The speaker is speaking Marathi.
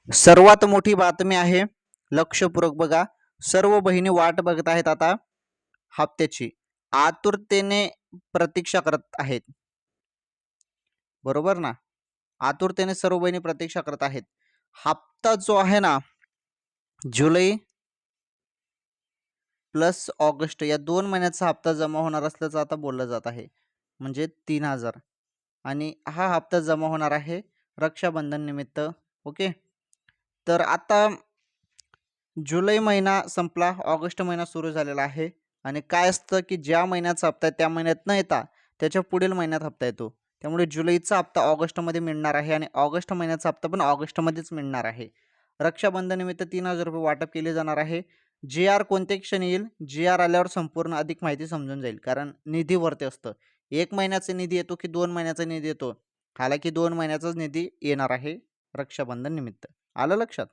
सर्वात मोठी बातमी आहे, लक्षपूर्वक बघा. सर्व बहिणी वाट बघत आहेत आता हप्त्याची, आतुरतेने प्रतीक्षा करत आहेत. बरोबर ना? आतुरतेने सर्व बहिणी प्रतीक्षा करत आहेत. हप्ता जो आहे ना, जुलै प्लस ऑगस्ट या 2 महिन्याचा हप्ता जमा होणार असल्याचं आता बोललं जात आहे. म्हणजे 3000 आणि हा हप्ता जमा होणार आहे रक्षाबंधन निमित्त. ओके. तर आता जुलै महिना संपला, ऑगस्ट महिना सुरू झालेला आहे आणि काय असतं की ज्या महिन्याचा हप्ता आहे त्या महिन्यात न येता त्याच्या पुढील महिन्यात हप्ता येतो. त्यामुळे जुलैचा हप्ता ऑगस्टमध्ये मिळणार आहे आणि ऑगस्ट महिन्याचा हप्ता पण ऑगस्टमध्येच मिळणार आहे. रक्षाबंधनानिमित्त 3000 रुपये वाटप केले जाणार आहे. जी आर कोणत्या क्षणी येईल? जी आर आल्यावर संपूर्ण अधिक माहिती समजून जाईल, कारण निधीवरती असतं. 1 महिन्याचा निधी येतो की 2 महिन्याचा निधी येतो? हालाकी 2 महिन्याचाच निधी येणार आहे रक्षाबंधन निमित्त. आलं लक्षात?